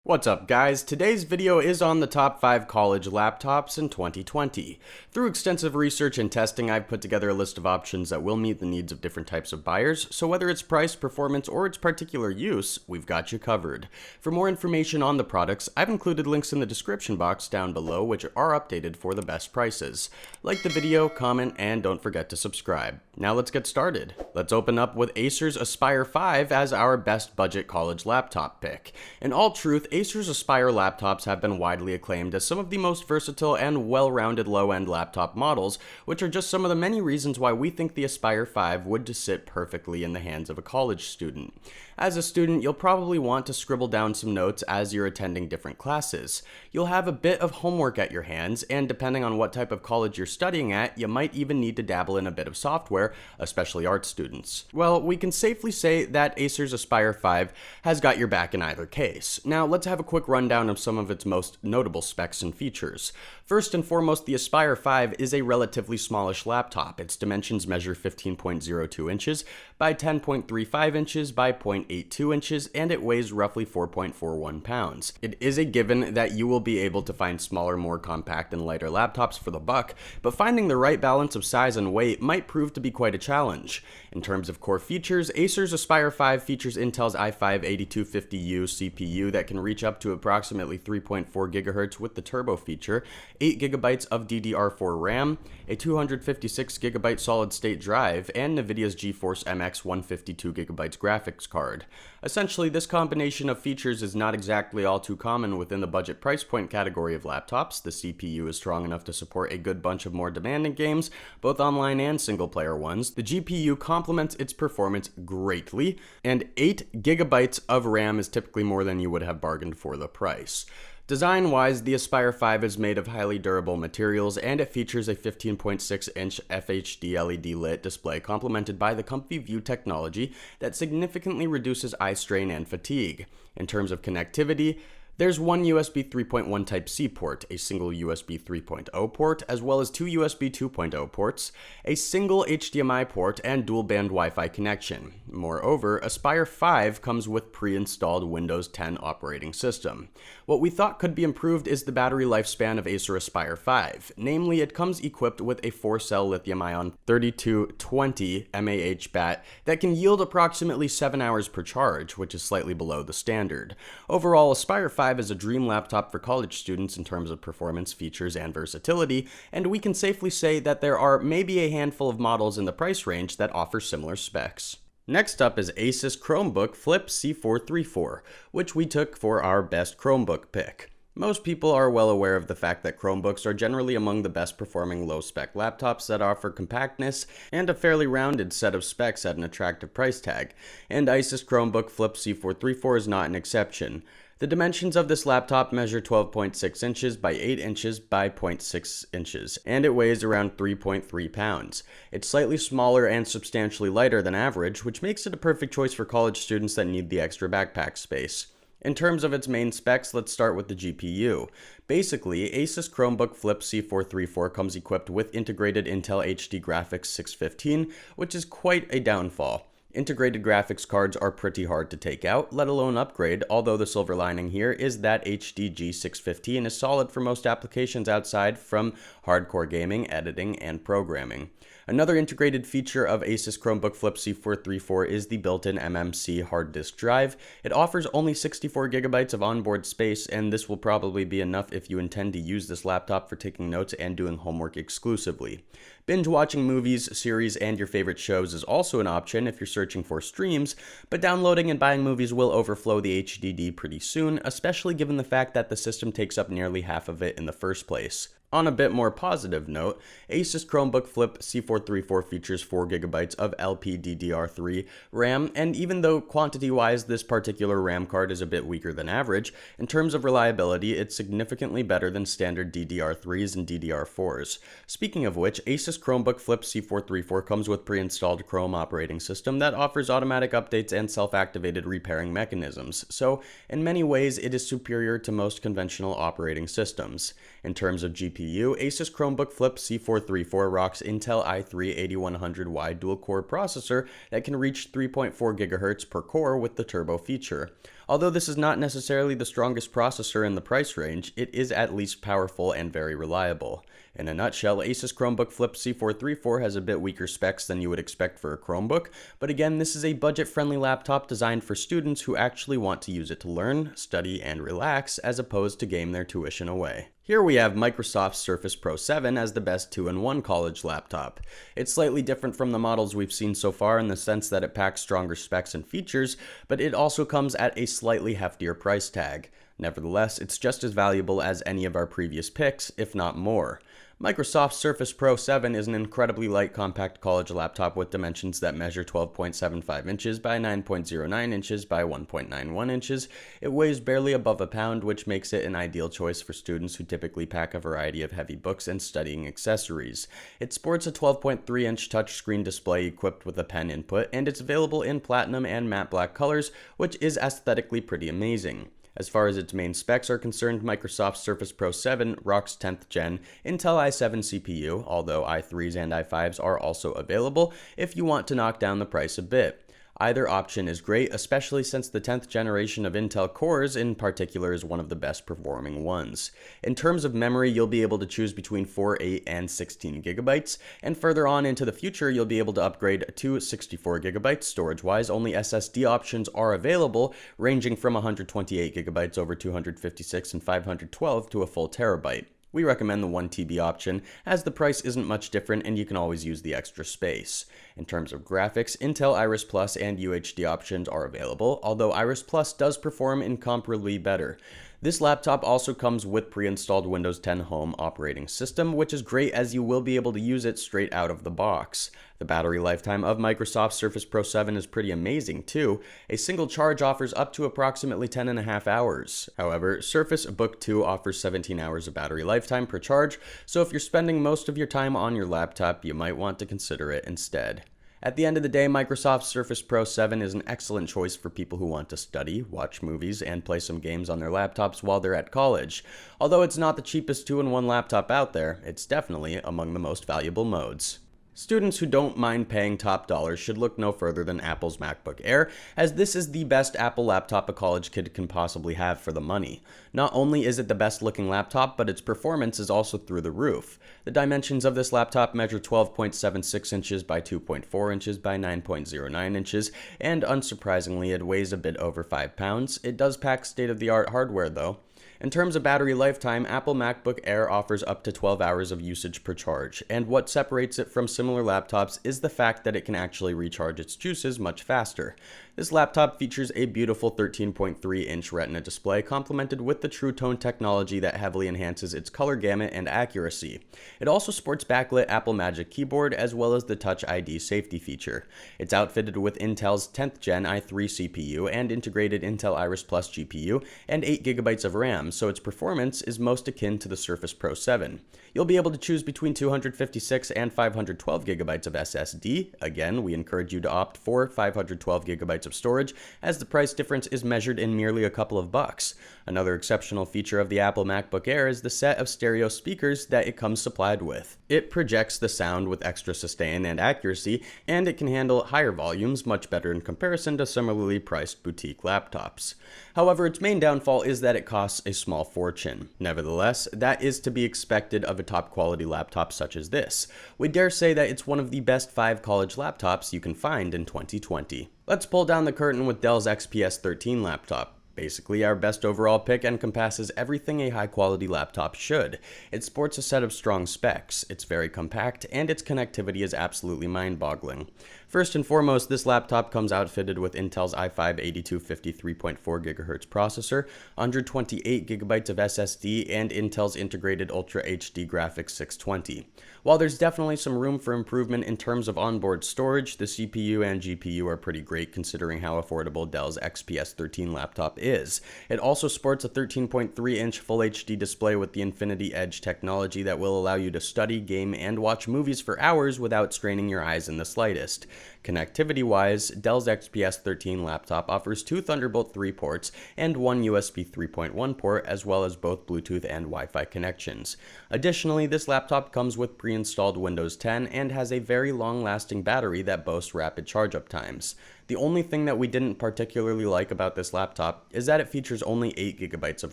What's up guys? Today's video is on the top 5 college laptops in 2020. Through extensive research and testing, I've put together a list of options that will meet the needs of different types of buyers, so whether it's price, performance, or its particular use, we've got you covered. For more information on the products, I've included links in the description box down below which are updated for the best prices. Like the video, comment, and don't forget to subscribe. Now let's get started. Let's open up with Acer's Aspire 5 as our best budget college laptop pick. In all truth, Acer's Aspire laptops have been widely acclaimed as some of the most versatile and well-rounded low-end laptop models, which are just some of the many reasons why we think the Aspire 5 would sit perfectly in the hands of a college student. As a student, you'll probably want to scribble down some notes as you're attending different classes. You'll have a bit of homework at your hands, and depending on what type of college you're studying at, you might even need to dabble in a bit of software, especially art students. Well, we can safely say that Acer's Aspire 5 has got your back in either case. Now, let's have a quick rundown of some of its most notable specs and features. First and foremost, the Aspire 5 is a relatively smallish laptop. Its dimensions measure 15.02 inches by 10.35 inches by 0.82 inches, and it weighs roughly 4.41 pounds. It is a given that you will be able to find smaller, more compact, and lighter laptops for the buck, but finding the right balance of size and weight might prove to be quite a challenge. In terms of core features, Acer's Aspire 5 features Intel's i5-8250U CPU that can reach up to approximately 3.4 GHz with the turbo feature, 8 GB of DDR4 RAM, a 256 GB solid-state drive, and NVIDIA's GeForce MX 152 GB graphics card. Essentially, this combination of features is not exactly all too common within the budget price point category of laptops. The CPU is strong enough to support a good bunch of more demanding games, both online and single-player ones. The GPU complements its performance greatly, and 8 GB of RAM is typically more than you would have bargained for the price. Design-wise, the Aspire 5 is made of highly durable materials, and it features a 15.6-inch FHD LED lit display complemented by the Comfy View technology that significantly reduces eye strain and fatigue. In terms of connectivity, there's one USB 3.1 Type-C port, a single USB 3.0 port, as well as two USB 2.0 ports, a single HDMI port, and dual-band Wi-Fi connection. Moreover, Aspire 5 comes with pre-installed Windows 10 operating system. What we thought could be improved is the battery lifespan of Acer Aspire 5. Namely, it comes equipped with a 4-cell lithium-ion 3220 mAh bat that can yield approximately 7 hours per charge, which is slightly below the standard. Overall, Aspire 5 is a dream laptop for college students in terms of performance, features, and versatility, and we can safely say that there are maybe a handful of models in the price range that offer similar specs. Next up is Asus Chromebook Flip C434, which we took for our best Chromebook pick. Most people are well aware of the fact that Chromebooks are generally among the best performing low-spec laptops that offer compactness and a fairly rounded set of specs at an attractive price tag, and Asus Chromebook Flip C434 is not an exception. The dimensions of this laptop measure 12.6 inches by 8 inches by 0.6 inches, and it weighs around 3.3 pounds. It's slightly smaller and substantially lighter than average, which makes it a perfect choice for college students that need the extra backpack space. In terms of its main specs, let's start with the GPU. Basically, Asus Chromebook Flip C434 comes equipped with integrated Intel HD Graphics 615, which is quite a downfall. Integrated graphics cards are pretty hard to take out, let alone upgrade, although the silver lining here is that HDG 615 is solid for most applications outside from hardcore gaming, editing, and programming. Another integrated feature of Asus Chromebook Flip C434 is the built-in MMC hard disk drive. It offers only 64 GB of onboard space, and this will probably be enough if you intend to use this laptop for taking notes and doing homework exclusively. Binge watching movies, series, and your favorite shows is also an option if you're searching for streams, but downloading and buying movies will overflow the HDD pretty soon, especially given the fact that the system takes up nearly half of it in the first place. On a bit more positive note, Asus Chromebook Flip C434 features 4 GB of LPDDR3 RAM, and even though quantity-wise this particular RAM card is a bit weaker than average, in terms of reliability it's significantly better than standard DDR3s and DDR4s. Speaking of which, Asus Chromebook Flip C434 comes with pre-installed Chrome operating system that offers automatic updates and self-activated repairing mechanisms, so in many ways it is superior to most conventional operating systems. In terms of GPU, Asus Chromebook Flip C434 rocks Intel i3-8100Y dual-core processor that can reach 3.4 GHz per core with the turbo feature. Although this is not necessarily the strongest processor in the price range, it is at least powerful and very reliable. In a nutshell, Asus Chromebook Flip C434 has a bit weaker specs than you would expect for a Chromebook, but again, this is a budget-friendly laptop designed for students who actually want to use it to learn, study, and relax, as opposed to game their tuition away. Here we have Microsoft's Surface Pro 7 as the best 2-in-1 college laptop. It's slightly different from the models we've seen so far in the sense that it packs stronger specs and features, but it also comes at a slightly heftier price tag. Nevertheless, it's just as valuable as any of our previous picks, if not more. Microsoft's Surface Pro 7 is an incredibly light, compact college laptop with dimensions that measure 12.75 inches by 9.09 inches by 1.91 inches. It weighs barely above a pound, which makes it an ideal choice for students who typically pack a variety of heavy books and studying accessories. It sports a 12.3-inch touchscreen display equipped with a pen input, and it's available in platinum and matte black colors, which is aesthetically pretty amazing. As far as its main specs are concerned, Microsoft's Surface Pro 7 rocks 10th gen Intel i7 CPU, although i3s and i5s are also available if you want to knock down the price a bit. Either option is great, especially since the 10th generation of Intel cores in particular is one of the best performing ones. In terms of memory, you'll be able to choose between 4, 8, and 16 gigabytes, and further on into the future, you'll be able to upgrade to 64 gigabytes. Storage-wise, only SSD options are available, ranging from 128 gigabytes over 256 and 512 to a full terabyte. We recommend the 1TB option, as the price isn't much different and you can always use the extra space. In terms of graphics, Intel Iris Plus and UHD options are available, although Iris Plus does perform incomparably better. This laptop also comes with pre-installed Windows 10 Home operating system, which is great as you will be able to use it straight out of the box. The battery lifetime of Microsoft's Surface Pro 7 is pretty amazing too. A single charge offers up to approximately 10.5 hours. However, Surface Book 2 offers 17 hours of battery lifetime per charge, so if you're spending most of your time on your laptop, you might want to consider it instead. At the end of the day, Microsoft's Surface Pro 7 is an excellent choice for people who want to study, watch movies, and play some games on their laptops while they're at college. Although it's not the cheapest 2-in-1 laptop out there, it's definitely among the most valuable modes. Students who don't mind paying top dollars should look no further than Apple's Macbook Air, as this is the best Apple laptop a college kid can possibly have for the money. Not only is it the best looking laptop, but its performance is also through the roof. The dimensions of this laptop measure 12.76 inches by 2.4 inches by 9.09 inches, and unsurprisingly it weighs a bit over 5 pounds. It does pack state-of-the-art hardware though. In terms of battery lifetime, Apple Macbook Air offers up to 12 hours of usage per charge, and what separates it from similar laptops is the fact that it can actually recharge its juices much faster. This laptop features a beautiful 13.3-inch Retina display complemented with the True Tone technology that heavily enhances its color gamut and accuracy. It also sports backlit Apple Magic Keyboard as well as the Touch ID safety feature. It's outfitted with Intel's 10th gen i3 CPU and integrated Intel Iris Plus GPU and 8 GB of RAM, so its performance is most akin to the Surface Pro 7. You'll be able to choose between 256 and 512 GB of SSD. Again, we encourage you to opt for 512 GB of storage, as the price difference is measured in merely a couple of bucks. Another exceptional feature of the Apple MacBook Air is the set of stereo speakers that it comes supplied with. It projects the sound with extra sustain and accuracy, and it can handle higher volumes much better in comparison to similarly priced boutique laptops. However, its main downfall is that it costs a small fortune. Nevertheless, that is to be expected of a top quality laptop such as this. We dare say that it's one of the best 5 college laptops you can find in 2020. Let's pull down the curtain with Dell's XPS 13 laptop. Basically, our best overall pick encompasses everything a high-quality laptop should. It sports a set of strong specs, it's very compact, and its connectivity is absolutely mind-boggling. First and foremost, this laptop comes outfitted with Intel's i5-8250 3.4 GHz processor, 128 GB of SSD, and Intel's integrated Ultra HD graphics 620. While there's definitely some room for improvement in terms of onboard storage, the CPU and GPU are pretty great considering how affordable Dell's XPS 13 laptop is. It also sports a 13.3-inch Full HD display with the Infinity Edge technology that will allow you to study, game, and watch movies for hours without straining your eyes in the slightest. Connectivity-wise, Dell's XPS 13 laptop offers 2 Thunderbolt 3 ports and 1 USB 3.1 port, as well as both Bluetooth and Wi-Fi connections. Additionally, this laptop comes with pre-installed Windows 10 and has a very long-lasting battery that boasts rapid charge-up times. The only thing that we didn't particularly like about this laptop is that it features only 8GB of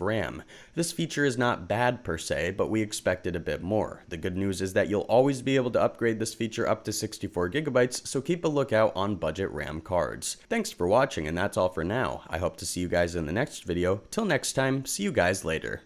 RAM. This feature is not bad per se, but we expected a bit more. The good news is that you'll always be able to upgrade this feature up to 64GB, so keep a lookout on budget RAM cards. Thanks for watching, and that's all for now. I hope to see you guys in the next video. Till next time, see you guys later.